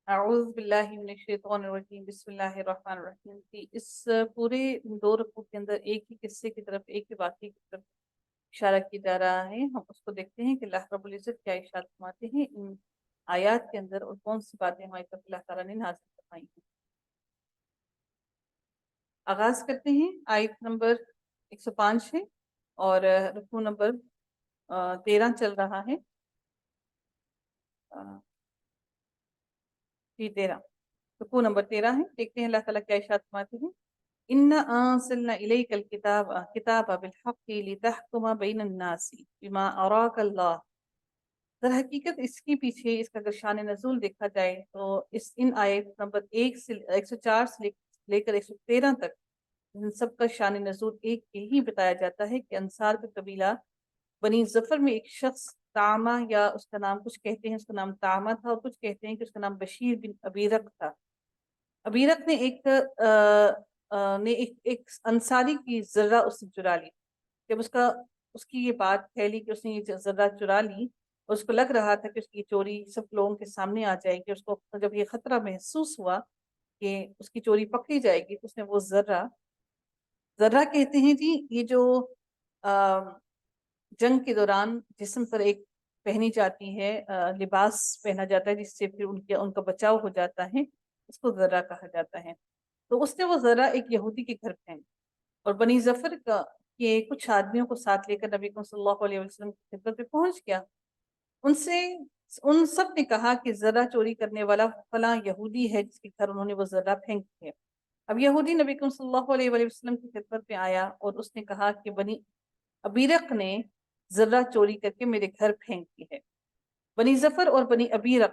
اعوذ باللہ من الشیطان الرجیم بسم اللہ الرحمن الرحیم کی اس پورے دو رکوع کے اندر ایک ہی قصے کی طرف، ایک ہی واقعے کی طرف اشارہ کیا جا رہا ہے۔ ہم اس کو دیکھتے ہیں کہ اللہ رب العزت کیا ارشاد فرماتے ہیں ان آیات کے اندر، اور کون سی باتیں ہماری طرف اللہ تعالیٰ نے نازل فرمائی ہیں۔ آغاز کرتے ہیں، آیت نمبر 105 ہے اور رکوع نمبر 13 چل رہا ہے۔ جی 13، رکوع نمبر 13 ہے۔ دیکھتے ہیں اللہ تعالیٰ کیا ارشاد فرماتے ہیں۔ اِنَّا أَنزَلْنَا إِلَيْكَ الْكِتَابَ بِالْحَقِّ لِتَحْكُمَ بَيْنَ النَّاسِ بِمَا أَرَاكَ اللَّهُ۔ در حقیقت اس کے پیچھے اس کا اگر شان نزول دیکھا جائے تو ان آیت نمبر 1 سے 104 سے لے کر 113 تک ان سب کا شان نزول ایک یہی بتایا جاتا ہے کہ انصار کا قبیلہ بنی ظفر میں ایک شخص تامہ، یا اس کا نام کچھ کہتے ہیں اس کا نام تامہ تھا، اور کچھ کہتے ہیں کہ اس کا نام بشیر بن ابیرق تھا۔ ابیرق نے ایک انصاری کی ذرہ اس سے چرا لی۔ جب اس کی یہ بات پھیلی کہ اس نے یہ ذرہ چرا لی، اور اس کو لگ رہا تھا کہ اس کی چوری سب لوگوں کے سامنے آ جائے گی، اس کو جب یہ خطرہ محسوس ہوا کہ اس کی چوری پکڑی جائے گی، تو اس نے وہ ذرہ کہتے ہیں جی یہ جو جنگ کے دوران جسم پر ایک پہنی جاتی ہے، لباس پہنا جاتا ہے جس سے پھر ان کا بچاؤ ہو جاتا ہے، اس کو ذرہ کہا جاتا ہے۔ تو اس نے وہ ذرہ ایک یہودی کے گھر پھینک، اور بنی ظفر کے کچھ آدمیوں کو ساتھ لے کر نبی صلی اللہ علیہ وسلم کی خدمت پہ پہنچ گیا۔ ان سب نے کہا کہ ذرہ چوری کرنے والا فلاں یہودی ہے جس کے گھر انہوں نے وہ ذرہ پھینک ہے۔ اب یہودی نبی صلی اللہ علیہ وسلم کی خدمت پہ آیا اور اس نے کہا کہ بنی ابیرق نے ذرہ چوری کر کے میرے گھر پھینک دی ہے۔ بنی ظفر اور بنی ابیرق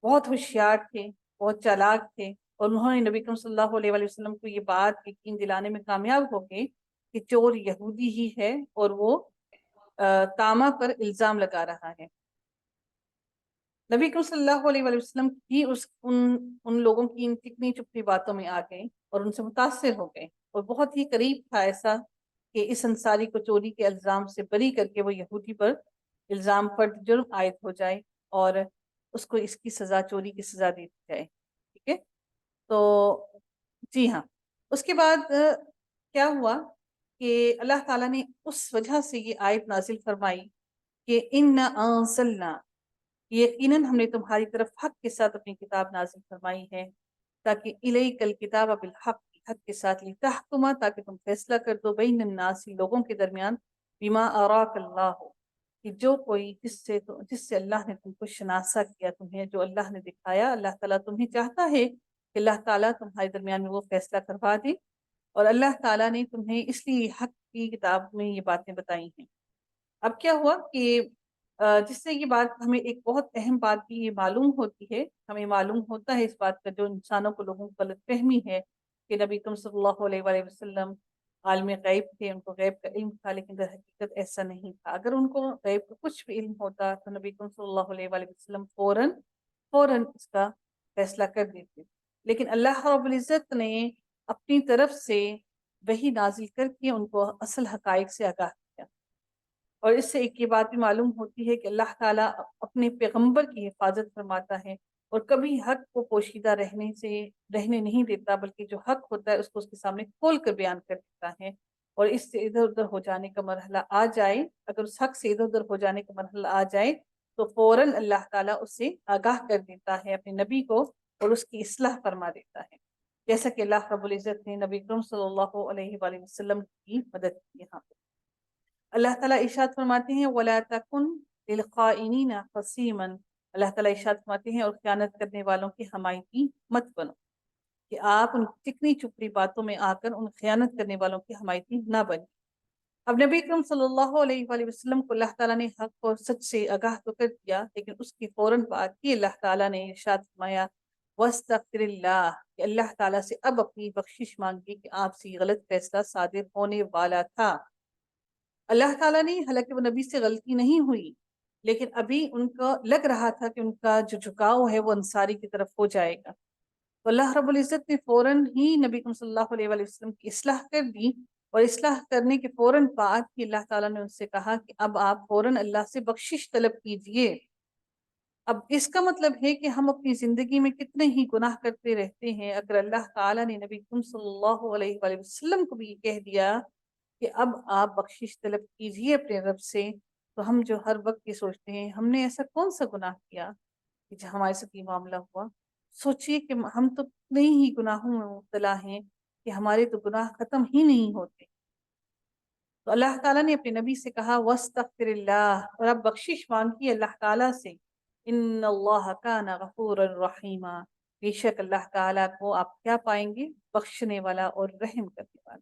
بہت ہوشیار تھے، بہت چالاک تھے، اور انہوں نے نبی صلی اللہ علیہ وسلم کو یہ بات یقین دلانے میں کامیاب ہو گئے کہ چور یہودی ہی ہے اور وہ تامہ پر الزام لگا رہا ہے۔ نبی صلی اللہ علیہ وسلم بھی ان لوگوں کی ان چکنی چپڑی باتوں میں آ گئے اور ان سے متاثر ہو گئے، اور بہت ہی قریب تھا ایسا کہ اس انصاری کو چوری کے الزام سے بری کر کے وہ یہودی پر الزام فرد جرم عائد ہو جائے اور اس کو اس کی سزا، چوری کی سزا دی جائے۔ ٹھیک ہے، تو جی ہاں، اس کے بعد کیا ہوا کہ اللہ تعالیٰ نے اس وجہ سے یہ آیت نازل فرمائی کہ اِنَّا أَنزَلْنَا، یقیناً ہم نے تمہاری طرف حق کے ساتھ اپنی کتاب نازل فرمائی ہے، تاکہ الیک الکتاب بالحق، حق کے ساتھ لتحکما، تاکہ تم فیصلہ کر دو بین الناس، لوگوں کے درمیان، بما اراک اللہ، کہ جو کوئی جس سے اللہ نے تم کو شناسا کیا، تمہیں جو اللہ نے دکھایا، اللہ تعالیٰ تمہیں چاہتا ہے کہ اللہ تعالیٰ تمہارے درمیان میں وہ فیصلہ کروا دے، اور اللہ تعالیٰ نے تمہیں اس لیے حق کی کتاب میں یہ باتیں بتائی ہیں۔ اب کیا ہوا کہ جس سے یہ بات ہمیں ایک بہت اہم بات بھی یہ معلوم ہوتی ہے، ہمیں معلوم ہوتا ہے اس بات کا، جو انسانوں کو لوگوں کو غلط فہمی ہے کہ نبی صلی اللہ علیہ وسلم عالم غیب تھے، ان کو غیب کا علم تھا، لیکن در حقیقت ایسا نہیں تھا۔ اگر ان کو غیب کا کچھ بھی علم ہوتا تو نبی صلی اللہ علیہ وسلم فوراً اس کا فیصلہ کر دیتے، لیکن اللہ رب العزت نے اپنی طرف سے وحی نازل کر کے ان کو اصل حقائق سے آگاہ کیا۔ اور اس سے ایک یہ بات بھی معلوم ہوتی ہے کہ اللہ تعالیٰ اپنے پیغمبر کی حفاظت فرماتا ہے، اور کبھی حق کو پوشیدہ رہنے نہیں دیتا، بلکہ جو حق ہوتا ہے اس کو اس کے سامنے کھول کر بیان کر دیتا ہے، اور اس سے ادھر ادھر ہو جانے کا مرحلہ آ جائے، اگر اس حق سے ادھر ادھر ہو جانے کا مرحلہ آ جائے تو فوراً اللہ تعالیٰ اس سے آگاہ کر دیتا ہے اپنے نبی کو، اور اس کی اصلاح فرما دیتا ہے، جیسا کہ اللہ رب العزت نے نبی اکرم صلی اللہ علیہ وآلہ وسلم کی مدد کی۔ یہاں پہ اللہ تعالیٰ ارشاد فرماتے ہیں وَلَا تَكُنْ لِلْخَائِنِينَ خَصِيمًا، اللہ تعالیٰ ارشاد فرماتے ہیں اور خیانت کرنے والوں کی حمایتی مت بنو، کہ آپ ان چکنی چپڑی باتوں میں آ کر ان خیانت کرنے والوں کی حمایتی نہ بنیں۔ اب نبی اکرم صلی اللہ علیہ وآلہ وسلم کو اللہ تعالیٰ نے حق اور سچ سے آگاہ تو کر دیا، لیکن اس کی فوراً بعد ہی اللہ تعالیٰ نے ارشاد فرمایا وَاسْتَغْفِرِ اللَّهِ، کہ اللہ تعالیٰ سے اب اپنی بخشش مانگی کہ آپ سے غلط فیصلہ صادر ہونے والا تھا۔ اللہ تعالیٰ نے، حالانکہ وہ نبی سے غلطی نہیں ہوئی، لیکن ابھی ان کو لگ رہا تھا کہ ان کا جو جھکاؤ ہے وہ انصاری کی طرف ہو جائے گا، تو اللہ رب العزت نے فوراً ہی نبی صلی اللہ علیہ وآلہ وسلم کی اصلاح کر دی، اور اصلاح کرنے کے فوراً بعد ہی اللہ تعالیٰ نے ان سے کہا کہ اب آپ فوراً اللہ سے بخشش طلب کیجئے، अब इसका मतलब है कि हम अपनी जिंदगी में कितने ही गुनाह करते रहते हैं। अगर अल्लाह ताला ने नबी सल्लल्लाहु अलैहि वसल्लम को भी ये कह दिया कि अब आप बख्शिश तलब कीजिए अपने रब से, तो हम जो हर वक्त ये सोचते हैं हमने ऐसा कौन सा गुनाह किया कि जो हमारे साथ ये मामला हुआ। सोचिए कि हम तो कितने ही गुनाहों में मुब्तला हैं कि हमारे तो गुनाह खत्म ही नहीं होते। तो अल्लाह ताला ने अपने नबी से कहा वस्तगफिरिल्लाह, और आप बख्शिश मांगिए अल्लाह ताला से। इन्नल्लाह काना गफूरर रहीमा, बेशक अल्लाह ताला को आप क्या पाएंगे, बख्शने वाला और रहम करने वाला।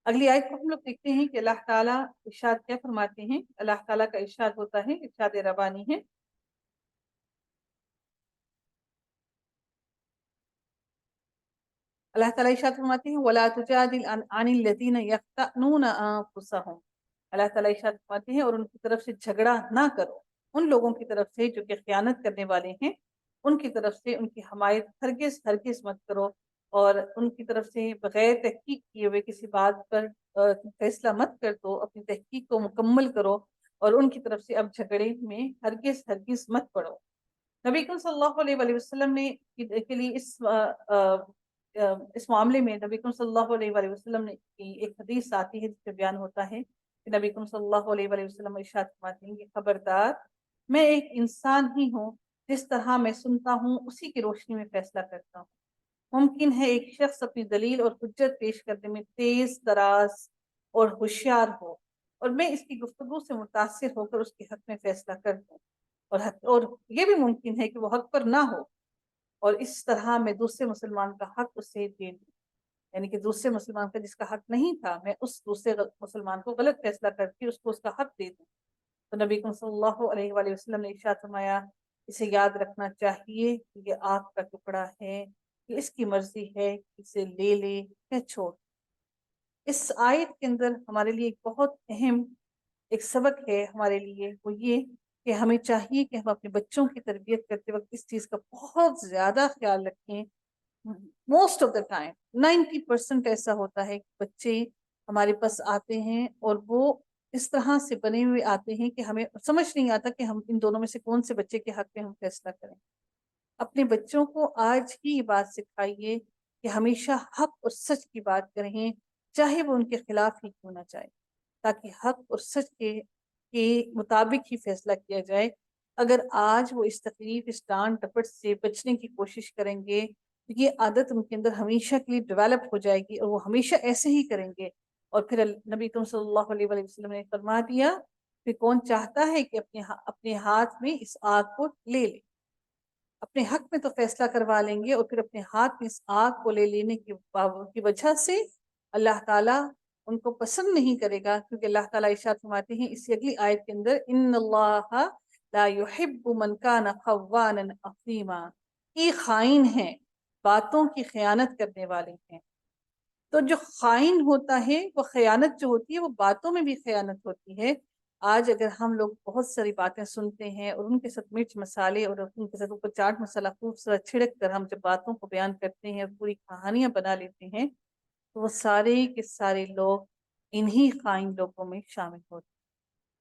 अगली आयत को हम लोग देखते हैं कि अल्लाह ताला इरशाद क्या फरमाते हैं। अल्लाह ताला का इरशाद होता है, इरशाद रबानी है। अल्लाह ताला इरशाद फरमाते हैं वला तुजादिल अनिल लज़ीना यख्तनूना अनफुसहुम। अल्लाह ताला इरशाद फरमाते हैं और उनकी तरफ से झगड़ा ना करो, उन लोगों की तरफ से जो कि खयानत करने वाले हैं, उनकी तरफ से उनकी हमायत हरगिज हरगिज मत करो, और उनकी तरफ से बगैर तहकीक किए हुए किसी बात पर फैसला मत कर दो, अपनी तहकीक को मुकम्मल करो और उनकी तरफ से अब झगड़े में हरगिज हरगिज मत पड़ो। नबी करीम सल्लल्लाहु अलैहि वसल्लम ने के लिए इस मामले में नबी करीम सल्लल्लाहु अलैहि वसल्लम ने की एक हदीस आती है जिसमें बयान होता है कि नबी करीम सल्लल्लाहु अलैहि वसल्लम इरशाद फरमाते हैं कि खबरदार, मैं एक इंसान ही हूँ, जिस तरह मैं सुनता हूँ उसी की रोशनी में फैसला करता हूँ। मुमकिन है एक शख्स अपनी दलील और हुज्जत पेश करने में तेज तराज और होशियार हो, और मैं इसकी गुफ्तगू से मुतासिर होकर उसके हक में फैसला कर दूं, और ये भी मुमकिन है कि वो हक पर ना हो, और इस तरह मैं दूसरे मुसलमान का हक उसे दे दूं, यानी कि दूसरे मुसलमान का जिसका हक नहीं था, मैं उस दूसरे मुसलमान को गलत फैसला करके उसको उसका हक दे दूं। तो नबी सल्लल्लाहु अलैहि वसल्लम ने इरशाद फरमाया, इसे याद रखना चाहिए कि ये आग का टुकड़ा है, कि इसकी मर्जी है कि इसे ले ले या छोड़। इस आयत के अंदर हमारे लिए एक बहुत अहम एक सबक है हमारे लिए, वो ये कि हमें चाहिए कि हम अपने बच्चों की तरबियत करते वक्त इस चीज़ का बहुत ज़्यादा ख्याल रखें। मोस्ट ऑफ द टाइम 90% ऐसा होता है कि बच्चे हमारे पास आते हैं और वो इस तरह से बने हुए आते हैं कि हमें समझ नहीं आता कि हम इन दोनों में से कौन से बच्चे के हक में हम फैसला करें। अपने बच्चों को आज ही ये बात सिखाइए कि हमेशा हक और सच की बात करें, चाहे वो उनके खिलाफ ही क्यों ना जाए, ताकि हक और सच के मुताबिक ही फैसला किया जाए। अगर आज वो इस तकलीफ, इस डांट डपट से बचने की कोशिश करेंगे, तो ये आदत उनके अंदर हमेशा के लिए डेवलप हो जाएगी और वो हमेशा ऐसे ही करेंगे। और फिर नबी सल्लल्लाहु अलैहि वसल्लम ने फरमा दिया, फिर कौन चाहता है कि अपने हाथ में इस आग को ले ले। अपने हक में तो फैसला करवा लेंगे और फिर अपने हाथ में इस आग को ले लेने की वजह से अल्लाह ताला उनको पसंद नहीं करेगा, क्योंकि अल्लाह ताला इरशाद फरमाते हैं इसी अगली आयत के अंदर, इन्नल्लाह ला युहिब्बु मन काना खव्वानन असीमा, ये खाइन है, बातों की खयानत करने वाले हैं। तो जो खाइन होता है, वो खयानत जो होती है वो बातों में भी खयानत होती है। आज अगर हम लोग बहुत सारी बातें सुनते हैं और उनके साथ मिर्च मसाले और उनके साथ ऊपर चाट मसाला खूब सारा छिड़क कर हम जब बातों को बयान करते हैं और पूरी कहानियां बना लेते हैं, तो वो सारे के सारे लोग इन्हीं खाइन लोगों में शामिल होते हैं।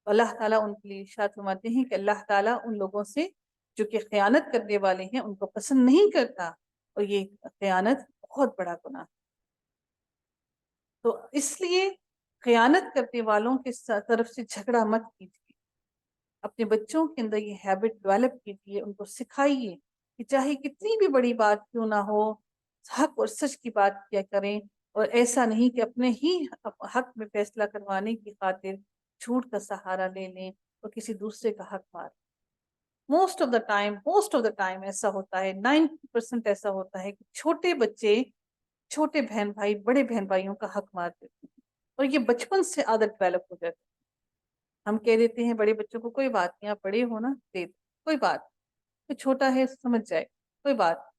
अल्लाह ताला उनके लिए इरशाद फरमाते हैं कि अल्लाह ताला उन लोगों से जो कि खयानत करने वाले हैं उनको पसंद नहीं करता, और ये खयानत बहुत बड़ा गुनाह है। तो इसलिए खयानत करने वालों के तरफ से झगड़ा मत कीजिए। अपने बच्चों के अंदर ये हैबिट डेवलप कीजिए, उनको सिखाइए कि चाहे कितनी भी बड़ी बात क्यों ना हो, हक और सच की बात किया करें, और ऐसा नहीं कि अपने ही हक में फैसला करवाने की खातिर झूठ का सहारा ले लें और किसी दूसरे का हक मार। मोस्ट ऑफ द टाइम ऐसा होता है, 90% ऐसा होता है कि छोटे बच्चे छोटे बहन भाई बड़े बहन भाइयों का हक मार देते हैं, और ये बचपन से आदत डेवलप हो जाती है। हम कह देते हैं बड़े बच्चों को कोई बात नहीं, आप बड़े हो ना, दे दो, कोई बात, तो छोटा है समझ जाए, कोई बात।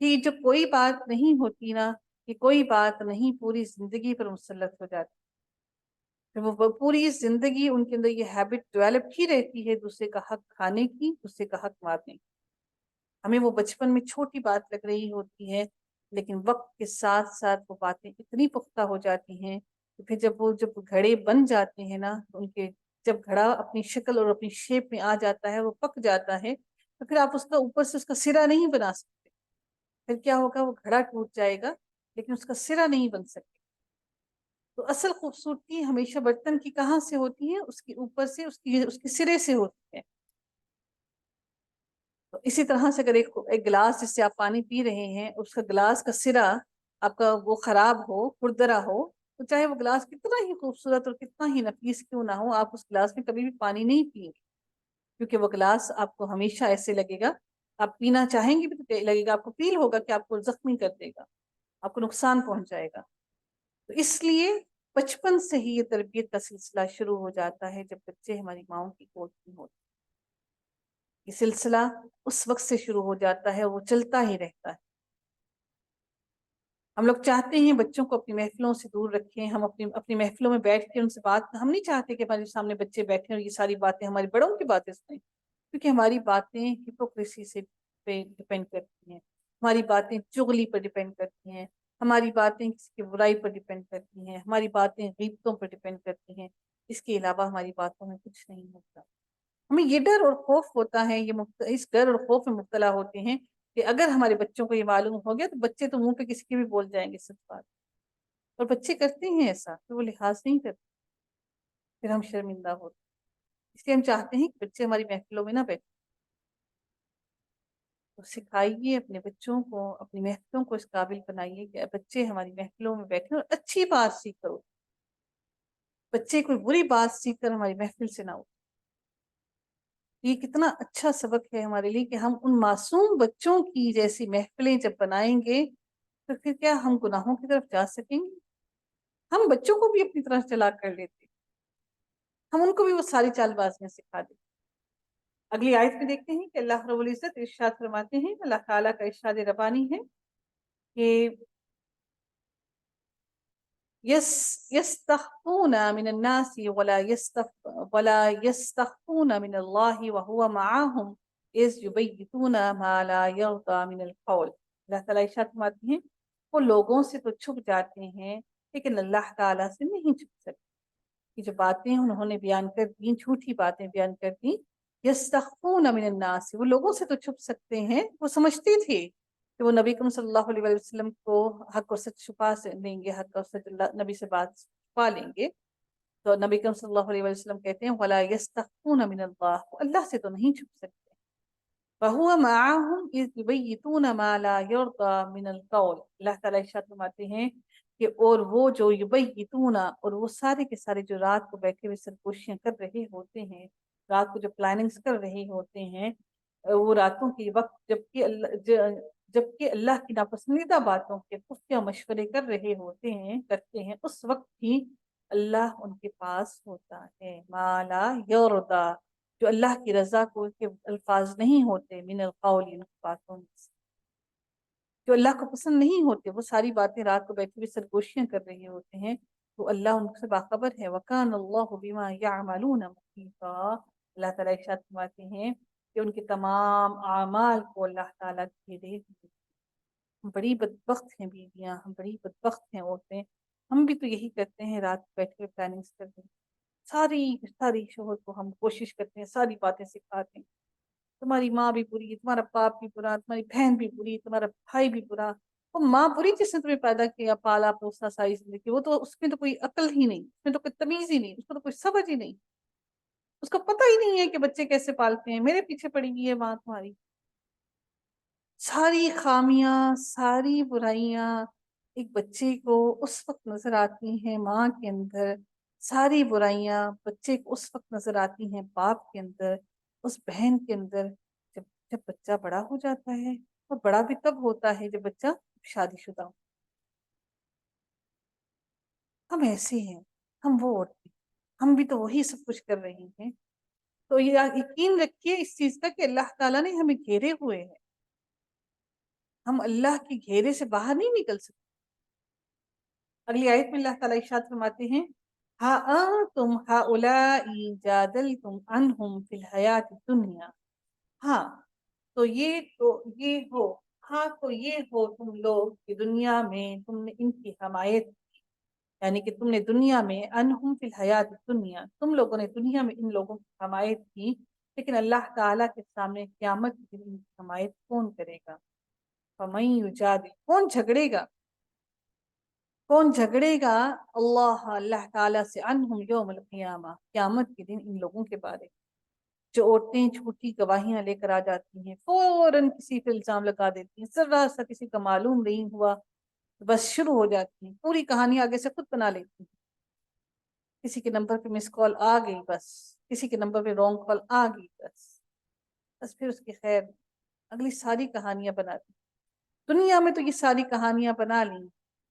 कि जो कोई बात नहीं होती ना, कि कोई बात नहीं पूरी जिंदगी पर मुसल्लत हो जाती है। वो पूरी जिंदगी उनके अंदर ये हैबिट डेवलप ही रहती है दूसरे का हक खाने की, दूसरे का हक मारने की। हमें वो बचपन में छोटी बात लग रही होती है, लेकिन वक्त के साथ साथ वो बातें इतनी पुख्ता हो जाती हैं कि फिर जब घड़े बन जाते हैं ना, तो उनके جب گھڑا اپنی شکل اور اپنی شیپ میں آ جاتا ہے، وہ پک جاتا ہے، تو پھر آپ اس کا اوپر سے اس کا سرا نہیں بنا سکتے. پھر کیا ہوگا؟ وہ گھڑا ٹوٹ جائے گا لیکن اس کا سرا نہیں بن سکے. تو اصل خوبصورتی ہمیشہ برتن کی کہاں سے ہوتی ہے؟ اس کے اوپر سے، اس کے سرے سے ہوتی ہے. تو اسی طرح سے اگر ایک گلاس جس سے آپ پانی پی رہے ہیں، اس کا گلاس کا سرا آپ کا وہ خراب ہو، کھردرا ہو، تو چاہے وہ گلاس کتنا ہی خوبصورت اور کتنا ہی نفیس کیوں نہ ہو، آپ اس گلاس میں کبھی بھی پانی نہیں پیئیں گے. کیونکہ وہ گلاس آپ کو ہمیشہ ایسے لگے گا، آپ پینا چاہیں گے بھی تو لگے گا، آپ کو فیل ہوگا کہ آپ کو زخمی کر دے گا، آپ کو نقصان پہنچائے گا. تو اس لیے بچپن سے ہی یہ تربیت کا سلسلہ شروع ہو جاتا ہے جب بچے ہماری ماؤں کی گود میں ہوتے. یہ سلسلہ اس وقت سے شروع ہو جاتا ہے، وہ چلتا ہی رہتا ہے. ہم لوگ چاہتے ہیں بچوں کو اپنی محفلوں سے دور رکھیں، ہم اپنی محفلوں میں بیٹھ کے ان سے ہم نہیں چاہتے کہ ہمارے سامنے بچے بیٹھیں اور یہ ساری باتیں ہمارے بڑوں کی باتیں سنیں، کیونکہ ہماری باتیں ہپوکریسی سے پہ ڈپینڈ کرتی ہیں، ہماری باتیں چغلی پر ڈپینڈ کرتی ہیں، ہماری باتیں کسی کی برائی پر ڈپینڈ کرتی ہیں، ہماری باتیں غیبتوں پر ڈپینڈ کرتی ہیں. اس کے علاوہ ہماری باتوں میں کچھ نہیں ہوتا. ہمیں یہ ڈر اور خوف ہوتا ہے، اس ڈر اور خوف میں مبتلا ہوتے ہیں کہ اگر ہمارے بچوں کو یہ معلوم ہو گیا تو بچے تو منہ پہ کسی کے بھی بول جائیں گے سچ بات. اور بچے کرتے ہیں ایسا، تو وہ لحاظ نہیں کرتے، پھر ہم شرمندہ ہوتے. اس لیے ہم چاہتے ہیں کہ بچے ہماری محفلوں میں نہ بیٹھیں. تو سکھائیے اپنے بچوں کو، اپنی محفلوں کو اس قابل بنائیے کہ بچے ہماری محفلوں میں بیٹھیں اور اچھی بات سیکھ کرو. بچے کوئی بری بات سیکھ کر ہماری محفل سے نہ ہو. یہ کتنا اچھا سبق ہے ہمارے لیے کہ ہم ان معصوم بچوں کی جیسی محفلیں جب بنائیں گے تو پھر کیا ہم گناہوں کی طرف جا سکیں گے؟ ہم بچوں کو بھی اپنی طرح چلا کر لیتے، ہم ان کو بھی وہ ساری چال بازیاں سکھا دیتے. اگلی آیت میں دیکھتے ہیں کہ اللہ رب العزت ارشاد فرماتے ہیں، اللہ تعالیٰ کا ارشاد ربانی ہے کہ يستخفون من الناس ولا يستخفون من الله وهو معهم إذ يبيتون ما لا يرضى من القول. اللہ تعالیٰ ارشاد فرماتے ہیں وہ لوگوں سے تو چھپ جاتے ہیں لیکن اللہ تعالیٰ سے نہیں چھپ سکتے. یہ جو باتیں انہوں نے بیان کر دی، جھوٹی باتیں بیان کر دی، یستخفون من الناس، وہ لوگوں سے تو چھپ سکتے ہیں. وہ سمجھتے تھے کہ وہ نبی کریم صلی اللہ علیہ وسلم کو حق اور سچ چھپا دیں گے، حق اور سچ نبی سے بات چھپا لیں گے. تو نبی کریم صلی اللہ علیہ وسلم کہتے ہیں وَلَا يَسْتَخْفُونَ مِنَ اللَّهِ، اللہ سے تو نہیں چھپ سکتے. وَهُوَ مَعَهُمْ إِذْ يُبَيِّتُونَ مَا لَا يَرْضَى مِنَ الْقَوْلِ. اللہ تعالیٰ ارشاد فرماتے ہیں کہ اور وہ جو یبیتون، اور وہ سارے کے سارے جو رات کو بیٹھے ہوئے سرگوشیاں کر رہے ہوتے ہیں، رات کو جو پلاننگز کر رہے ہوتے ہیں، وہ راتوں کے وقت جبکہ اللہ کی ناپسندیدہ باتوں کے خفیہ مشورے کر رہے ہوتے ہیں، کرتے ہیں، اس وقت بھی اللہ ان کے پاس ہوتا ہے. مالا یردا، جو اللہ کی رضا کو کے الفاظ نہیں ہوتے، من القول، ان باتوں میں سے جو اللہ کو پسند نہیں ہوتے، وہ ساری باتیں رات کو بیٹھے ہوئے سرگوشیاں کر رہے ہوتے ہیں، تو اللہ ان سے باخبر ہے. وَكَانَ اللَّهُ بِمَا يَعْمَلُونَ مُحِيطًا. اللہ تعالیٰ ارشاد فرماتے ہیں کہ ان کے تمام اعمال کو اللہ تعالیٰ گھیرے ہوئے. ہم بڑی بدبخت ہیں بیویاں، ہم بڑی بدبخت ہیں عورتیں. ہم بھی تو یہی کرتے ہیں، رات بیٹھ کے پلاننگ کرتے ہیں، ساری شوہر کو ہم کوشش کرتے ہیں، ساری باتیں سکھاتے ہیں. تمہاری ماں بھی بری، تمہارا باپ بھی برا، تمہاری بہن بھی بری، تمہارا بھائی بھی برا. وہ ماں بری جس نے تمہیں پیدا کیا، پالا پوسا ساری زندگی، وہ تو اس میں تو کوئی عقل ہی نہیں، اس میں تو کوئی تمیز ہی نہیں، اس کو تو کوئی سمجھ ہی نہیں، اس کو پتہ ہی نہیں ہے کہ بچے کیسے پالتے ہیں. میرے پیچھے پڑی ہوئی ہے ماں تمہاری. ساری خامیاں، ساری برائیاں ایک بچے کو اس وقت نظر آتی ہیں ماں کے اندر، ساری برائیاں بچے کو اس وقت نظر آتی ہیں باپ کے اندر، اس بہن کے اندر، جب بچہ بڑا ہو جاتا ہے. اور بڑا بھی تب ہوتا ہے جب بچہ شادی شدہ ہو. ہم ایسے ہیں، ہم وہ عورتیں، ہم بھی تو وہی سب کچھ کر رہی ہیں. تو یہ یقین رکھیے اس چیز کا کہ اللہ تعالیٰ نے ہمیں گھیرے ہوئے ہیں، ہم اللہ کے گھیرے سے باہر نہیں نکل سکتے. اگلی آیت میں اللہ تعالیٰ ارشاد فرماتے ہیں ہا انتم ہؤلاء جادلتم عنہم فی الحیات الدنیا. ہاں تو یہ ہو، ہاں تو یہ ہو تم لوگ کہ دنیا میں تم نے ان کی حمایت کی. यानी कि तुमने दुनिया में अनहुम फिल हयात दुनिया, तुम लोगों ने दुनिया में इन लोगों की हमायत की, लेकिन अल्लाह ताला के सामने क़यामत के दिन इनकी हमायत कौन करेगा? फमन युजादिल, कौन झगड़ेगा? कौन झगड़ेगा अल्लाह ताला से अनहुम यौमल क़ियामा, क़यामत के दिन इन लोगों के बारे में। जो औरतें झूठी गवाहियां लेकर आ जाती हैं, फौरन किसी पे इल्जाम लगा देती हैं, जरा सा किसी का मालूम नहीं हुआ तो बस शुरू हो जाती हैं, पूरी कहानी आगे से खुद बना लेती हैं। किसी के नंबर पे मिस कॉल आ गई, बस किसी के नंबर पे रॉन्ग कॉल आ गई, बस फिर उसकी खैर अगली सारी कहानियां बना दी। दुनिया में तो ये सारी कहानियां बना ली,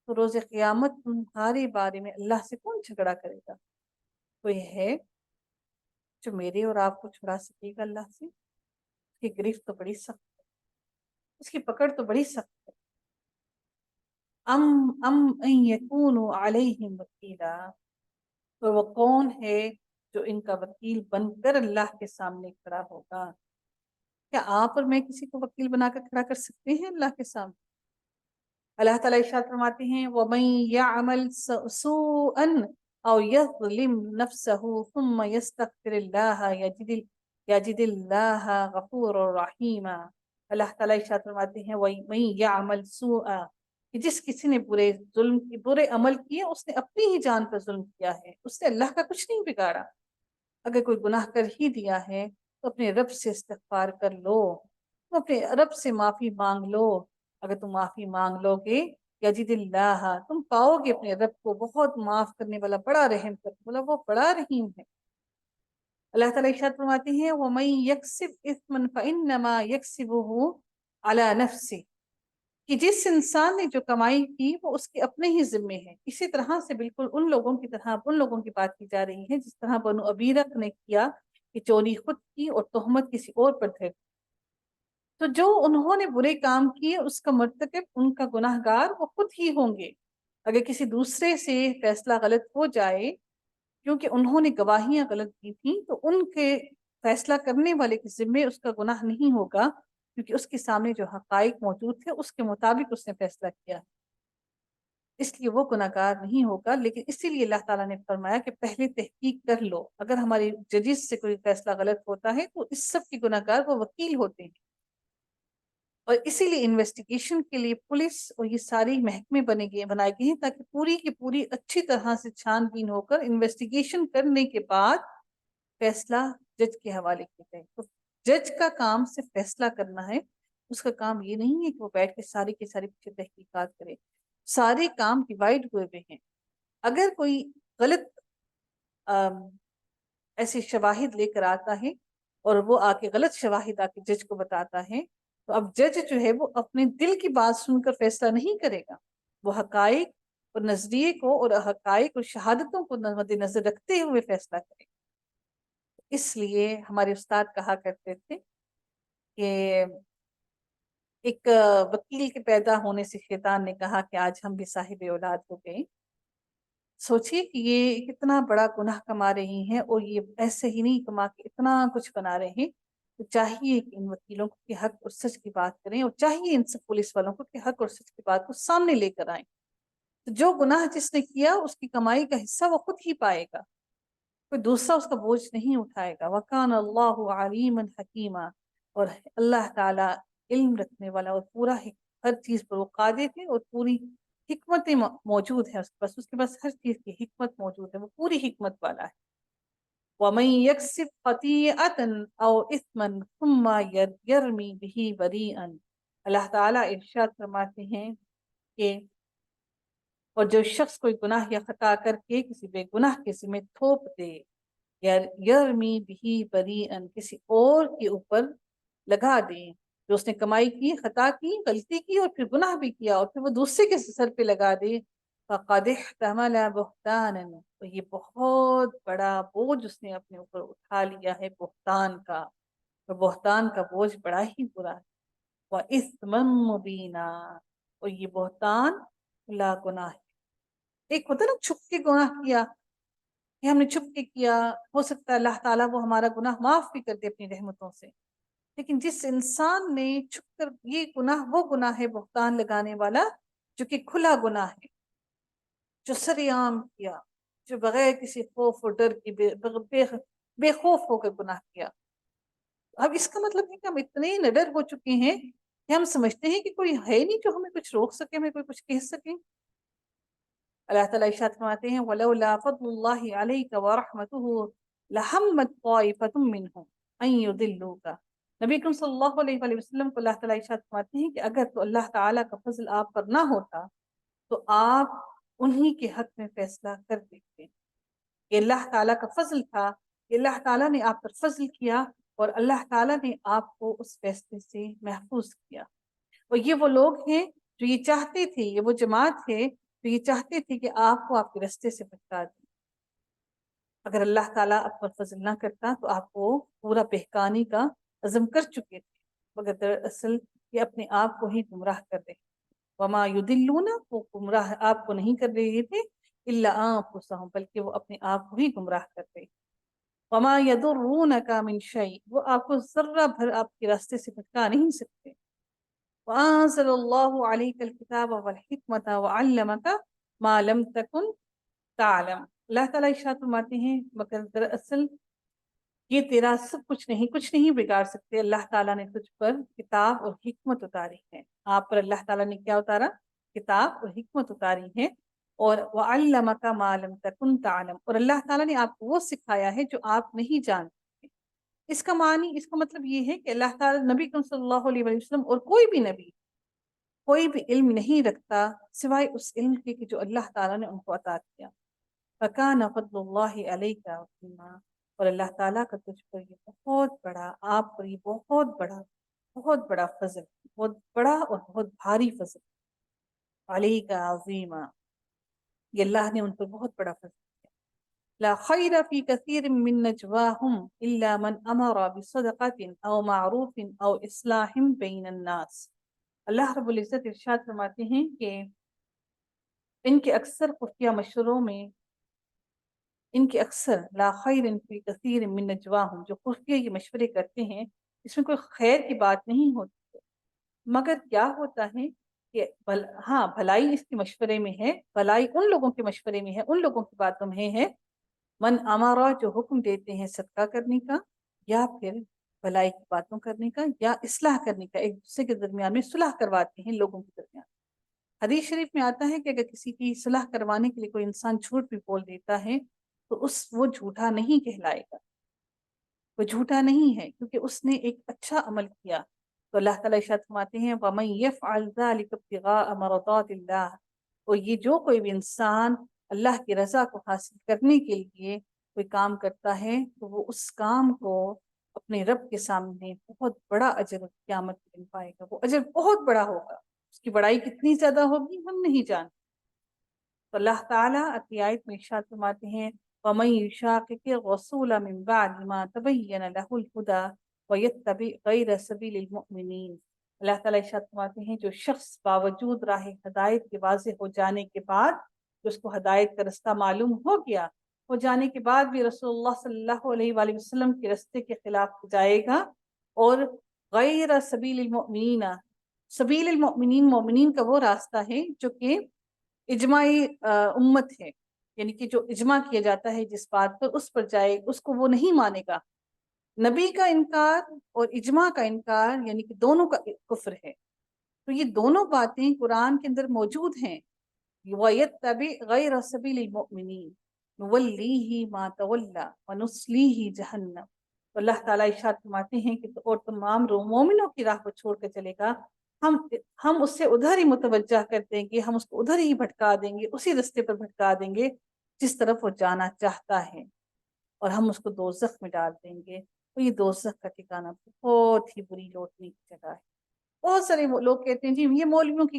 तो रोज़े क़यामत तुम्हारे बारे में अल्लाह से कौन झगड़ा करेगा? कोई है जो मेरे और आपको छुड़ा सकेगा अल्लाह से? उसकी गिरफ्त तो बड़ी सख्त है, उसकी पकड़ तो बड़ी सख्त है। अम अम अन यकूनु अलैहिम वकीला, तो वो कौन है जो इनका वकील बनकर अल्लाह के सामने खड़ा होगा? क्या आप और मैं किसी को वकील बनाकर खड़ा कर सकते हैं अल्लाह के सामने? अल्लाह ताला इरशाद फरमाते हैं, वमन यअमल सूअन औ यज़लिम नफ्सहु थुम्मा यस्तगफिरिल्लाह यजिदिल्लाह गफूरुर रहीमा। अल्लाह ताला इरशाद फरमाते हैं, वमन यअमल सूअ, कि जिस किसी ने बुरे अमल किए, उसने अपनी ही जान पर जुल्म किया है, उसने अल्लाह का कुछ नहीं बिगाड़ा। अगर कोई गुनाह कर ही दिया है तो अपने रब से इस्तिग़फ़ार कर लो, तुम अपने रब से माफ़ी मांग लो। अगर तुम माफ़ी मांग लोगे, यजिदिल्लाह, तुम पाओगे अपने रब को बहुत माफ़ करने वाला, बड़ा रहम करने वाला, वो बड़ा रहीम है। अल्लाह ताला इरशाद फरमाते हैं, वमन यक्सिब इस्मन फइन्नमा यक्सिबुहु अला नफ्सि, कि जिस इंसान ने जो कमाई की वो उसके अपने ही जिम्मे है। इसी तरह से बिल्कुल उन लोगों की तरह उन लोगों की बात की जा रही है जिस तरह बनु अबीरक ने किया, कि चोरी खुद की और तोहमत किसी और पर थे। तो जो उन्होंने बुरे काम किए उसका मर्तकब, उनका गुनाहगार वो खुद ही होंगे। अगर किसी दूसरे से फैसला गलत हो जाए, क्योंकि उन्होंने गवाहियां गलत दी थी, तो उनके फैसला करने वाले के जिम्मे उसका गुनाह नहीं होगा, क्योंकि उसके सामने जो हकाइक मौजूद थे उसके मुताबिक उसने फैसला किया, इसलिए वो गुनाहगार नहीं होगा। लेकिन इसीलिए अल्लाह ताला ने फरमाया कि पहले तहकीक कर लो, अगर हमारे जजिस से कोई फैसला गलत होता है तो इस सब के गुनाहगार वो वकील होते हैं। और इसीलिए इन्वेस्टिगेशन के लिए पुलिस और ये सारी महकमे बनाए गए हैं, ताकि पूरी की पूरी अच्छी तरह से छानबीन होकर इन्वेस्टिगेशन करने के बाद फैसला जज के हवाले किया जाए। तो जज का काम सिर्फ फैसला करना है, उसका काम ये नहीं है कि वो बैठ के सारी की सारी पीछे तहकीकात करे। सारे काम डिवाइड हुए हुए हैं। अगर कोई गलत अम, ऐसे शवाहिद लेकर आता है और वो आके गलत शवाहिद आके जज को बताता है, तो अब जज जो है वो अपने दिल की बात सुनकर फैसला नहीं करेगा, वो हकाइक और नजरिए को और हकाइक और शहादतों को मद्देनजर रखते हुए फैसला करेगा। इसलिए हमारे उस्ताद कहा करते थे कि एक वकील के पैदा होने से शैतान ने कहा कि आज हम भी साहिब औलाद हो गए। सोचिए कि ये कितना बड़ा गुनाह कमा रही हैं और ये ऐसे ही नहीं कमा के इतना कुछ बना रहे हैं। तो चाहिए कि इन वकीलों को कि हक और सच की बात करें, और चाहिए इन सब पुलिस वालों को कि हक और सच की बात को सामने लेकर आए। तो जो गुनाह जिसने किया उसकी कमाई का हिस्सा वो खुद ही पाएगा, कोई दूसरा उसका बोझ नहीं उठाएगा। वकान अल्लाहु अलीमन हकीमा, और अल्लाह ताला इल्म रखने वाला और पूरा हर चीज पर वो कादिर है, और पूरी हिकमतें मौजूद है उसके पास हर चीज की हिकमत मौजूद है, वो पूरी हिकमत वाला है। वमन यक्सिब खतीअतन औ इस्मन सुम्मा यरमी बिही बरीअन, अल्लाह ताला इरशाद फरमाते हैं कि और जो शख्स कोई गुनाह या खता करके किसी बेगुनाह किसी में थोप दे, यरमी बिही बरीअन, किसी और के ऊपर लगा दे, जो उसने कमाई की, खता की, गलती की और फिर गुनाह भी किया और फिर वो दूसरे के सर पे लगा दे, फ़क़द इहतमल बुहतानन, तो ये बहुत बड़ा बोझ उसने अपने ऊपर उठा लिया है, बुहतान का। तो बुहतान का बोझ बड़ा ही बुरा है। व इस्मम मुबीना, और ये बुहतान खुला गुनाह है। एक होता है ना छुप के गुनाह किया, कि हमने छुप के किया, हो सकता है अल्लाह ताला वो हमारा गुनाह माफ भी कर दे अपनी रहमतों से। लेकिन जिस इंसान ने छुप कर, ये गुनाह वो गुनाह है बुहतान लगाने वाला जो कि खुला गुनाह है। जो सरेआम किया, जो बगैर किसी खौफ और डर की बेखौफ होकर गुनाह किया। अब इसका मतलब है कि हम इतने निडर हो चुके हैं कि हम समझते हैं कि कोई है नहीं जो हमें कुछ रोक सके, हमें कोई कुछ कह सके। अल्लाह ताला इरशाद फरमाते हैं, वलौला फद्लुल्लाहि अलैका व रहमतुहु लहम्मत ताइफतुम मिनहुम अन युदिल्लूका। नबी करीम सल्लल्लाहु अलैहि वसल्लम को अल्लाह ताला इरशाद फरमाते हैं कि अगर तो अल्लाह ताला का फजल आप पर ना होता तो आप उन्हीं के हक में फैसला कर देते। ये अल्लाह ताला का फजल था, ये अल्लाह ताला ने आप पर फजल किया और अल्लाह ताला ने आपको उस फैसले से महफूज किया। और ये वो लोग हैं जो ये चाहते थे, ये वो जमात है जो ये चाहते थे कि आपको आपके रास्ते से भटका दें। अगर अल्लाह ताला आप पर फजल ना करता तो आपको पूरा बहकाने का अज़म कर चुके थे, मगर दरअसल ये अपने आप को ही गुमराह कर रहे। वमा युदिल्लूना, वो गुमराह आपको नहीं कर रहे थे, इल्ला अंफुसहुम, बल्कि वो अपने आप को ही गुमराह कर रहे। वमा यदुर्रूनका मिन शै, वो आपको जर्रा भर आपके रास्ते से भटका नहीं सकते। वअंज़लल्लाहु अलैकल किताब वल हिकमत वअल्लमका मा लम तकुन तालम। अल्लाह ताला इरशाद फरमाते हैं, मगर दरअसल ये तेरा सब कुछ नहीं बिगाड़ सकते। अल्लाह ताला ने तुझ पर किताब और हिकमत उतारी है। आप पर अल्लाह ताला ने क्या उतारा? किताब और हिकमत उतारी है। और वअल्लमका मा लम तकुन तालम, और अल्लाह ताला ने आपको वो सिखाया है जो आप नहीं जानते। इसका मतलब ये है कि अल्लाह ताला नबी सल्लल्लाहु अलैहि वसल्लम और कोई भी इल्म नहीं रखता सिवाय उस इल्म के कि जो अल्लाह ताला ने उनको अता किया। फकान फद्लुल्लाहि अलैका अज़ीमा, और अल्लाह ताला का तुझ पर ये बहुत बड़ा, आप पर ये बहुत बड़ा फजल, बहुत बड़ा और बहुत भारी फजल। अलैका अज़ीमा, ये अल्लाह ने उन पर बहुत बड़ा फजल किया। ला खैर फी कसीर मिन नजवाहुम इल्ला मन अमरा बिसदक़तिन औ मारूफिन औ इस्लाहिम बैनन नास। अल्लाह रब्बुल इज़्ज़त इरशाद फरमाते हैं कि इनके अक्सर खुफिया मशवरों में, इनके अक्सर ला खैरिन फी कसीर मिन नजवाहुम, जो खुफिया ये मशवरे करते हैं इसमें कोई खैर की बात नहीं होती है। मगर क्या होता है कि हाँ, भलाई इसके मशवरे में है, भलाई उन लोगों के मशवरे में है, उन लोगों की बातों में है, मन अमारा, जो हुक्म देते हैं सदका करने का, या फिर भलाई की बातों करने का, या इस्लाह करने का, एक दूसरे के दरमियान में सुलह करवाते हैं लोगों के दरमियान। हदीस शरीफ में आता है कि अगर किसी की सुलह करवाने के लिए कोई इंसान झूठ भी बोल देता है तो वो झूठा नहीं कहलाएगा, वो झूठा नहीं है, क्योंकि उसने एक अच्छा अमल किया। तो अल्लाह ताला इरशाद फरमाते हैं, वमन यफ़अल ज़ालिका इब्तिगाअ मरदातिल्लाह, और ये जो कोई भी इंसान अल्लाह की रज़ा को हासिल करने के लिए कोई काम करता है तो वो उस काम को अपने रब के सामने बहुत बड़ा अजर क़यामत के दिन पाएगा। वो अजर बहुत बड़ा होगा, उसकी बड़ाई कितनी ज्यादा होगी हम नहीं जानते। तो अल्लाह ताला अपनी आयत में इरशाद फरमाते हैं, वमन युशाक़िक़िर रसूल मिन बअदि मा तबय्यन लहुल हुदा व यत्तबि गैर सबीलिल मुमिनीन। अल्लाह ताला इरशाद फरमाते हैं, जो शख्स बावजूद राह हदायत के वाज़ेह हो जाने के बाद, जो उसको हदायत का रास्ता मालूम हो गया, हो जाने के बाद भी रसूलुल्लाह सल्लल्लाहु अलैहि वसल्लम के रास्ते के खिलाफ जाएगा और गैर सबीलिल मुमिनीन, सबीलिल मुमिनीन, मोमिनीन का वो रास्ता है जो कि इजमाई उम्मत है, यानी कि जो इजमा किया जाता है जिस बात पर, उस पर जाए, उसको वो नहीं मानेगा। नबी का इनकार और इजमा का इनकार, यानी कि दोनों का कुफ्र है। तो ये दोनों बातें कुरान के अंदर मौजूद हैं। वयत्तबि गैर सबीलिल मुमिनीन नुवल्लीही मा तवल्ला व नुस्लीही जहन्नम। तो अल्लाह ताला इरशाद फरमाते हैं कि और तमाम मोमिनों की राह को छोड़ कर चलेगा, हम उससे उधर ही मुतवज्जा कर देंगे, हम उसको उधर ही भटका देंगे, उसी रास्ते पर भटका देंगे जिस तरफ वो जाना चाहता है, और हम उसको दोज़ख में डाल देंगे। तो ये दोज़ख का ठिकाना बहुत ही बुरी लौटने की जगह है। बहुत सारे लोग कहते हैं जी ये मौलवियों की